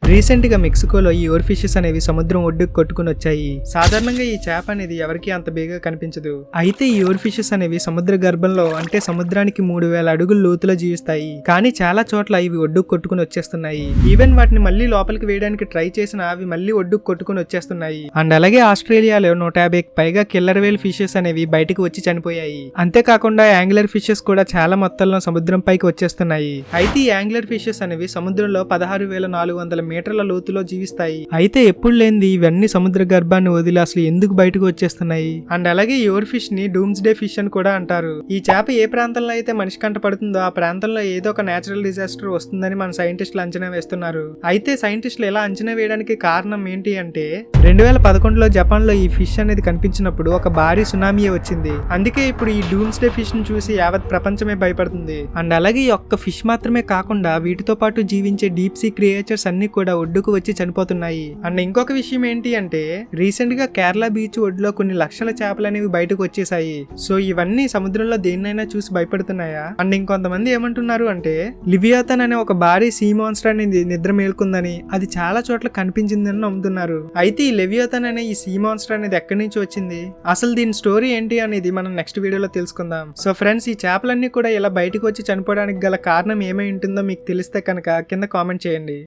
Recent గా మెక్సికోలో ఈ or fishes అనేవి సముద్రం ఒడ్డుకు కొట్టుకుని వచ్చాయి. సాధారణంగా ఈ చేప అనేది ఎవరికి అంత బేగా కనిపించదు. అయితే ఈ ఓర్ ఫిషెస్ అనేవి సముద్ర గర్భంలో అంటే సముద్రానికి 3000 అడుగుల లోతులో జీవిస్తాయి. కానీ చాలా చోట్ల ఇవి ఒడ్డుకు కొట్టుకుని వచ్చేస్తున్నాయి. ఈవెన్ వాటిని మళ్ళీ లోపలికి వేయడానికి ట్రై చేసినా అవి మళ్ళీ ఒడ్డుకు కొట్టుకుని వచ్చేస్తున్నాయి. అండ్ అలాగే ఆస్ట్రేలియాలో 150కి పైగా కిల్లర్ వేల్ ఫిషెస్ అనేవి బయటకు వచ్చి చనిపోయాయి. అంతేకాకుండా యాంగ్లర్ ఫిషెస్ కూడా చాలా మొత్తంలో సముద్రం పైకి వచ్చేస్తున్నాయి. అయితే ఈ యాంగ్లర్ ఫిషెస్ అనేవి సముద్రంలో 16,400 మీటర్ల లోతులో జీవిస్తాయి. అయితే ఎప్పుడు లేనిది ఇవన్నీ సముద్ర గర్భాన్ని వదిలి అసలు ఎందుకు బయటకు వచ్చేస్తున్నాయి? అండ్ అలాగే ఈ ఓర్ ఫిష్ ని డూమ్స్ డే ఫిష్ అని కూడా అంటారు. ఈ చేప ఏ ప్రాంతంలో అయితే మనిషి కంట పడుతుందో ఆ ప్రాంతంలో ఏదో ఒక నేచురల్ డిజాస్టర్ వస్తుందని మన సైంటిస్టులు అంచనా వేస్తున్నారు. అయితే సైంటిస్టులు ఎలా అంచనా వేయడానికి కారణం ఏంటి అంటే 2011లో జపాన్ లో ఈ ఫిష్ అనేది కనిపించినప్పుడు ఒక భారీ సునామీ వచ్చింది. అందుకే ఇప్పుడు ఈ డూమ్స్ డే ఫిష్ ని చూసి యావత్ ప్రపంచమే భయపడుతుంది. అండ్ అలాగే ఈ ఒక్క ఫిష్ మాత్రమే కాకుండా వీటితో పాటు జీవించే డీప్ సీ క్రియేచర్స్ అన్ని కూడా ఒడ్డుకు వచ్చి చనిపోతున్నాయి. అండ్ ఇంకొక విషయం ఏంటి అంటే రీసెంట్ గా కేరళ బీచ్ ఒడ్డులో కొన్ని లక్షల చేపలు అనేవి బయటకు వచ్చేసాయి. సో ఇవన్నీ సముద్రంలో దేన్నైనా చూసి భయపడుతున్నాయా? అండ్ ఇంకొంతమంది ఏమంటున్నారు అంటే లివియాథన్ అనే ఒక భారీ సీ మాన్స్టర్ అనేది నిద్ర మేల్కొందని, అది చాలా చోట్ల కనిపించిందని నమ్ముతున్నారు. అయితే ఈ లివియాథన్ అనే ఈ సీ మాన్స్టర్ అనేది ఎక్కడి నుంచి వచ్చింది, అసలు దీని స్టోరీ ఏంటి అనేది మనం నెక్స్ట్ వీడియోలో తెలుసుకుందాం. సో ఫ్రెండ్స్, ఈ చేపలన్నీ కూడా ఇలా బయటకు వచ్చి చనిపోవడానికి గల కారణం ఏమై ఉంటుందో మీకు తెలిస్తే కనుక కింద కామెంట్ చేయండి.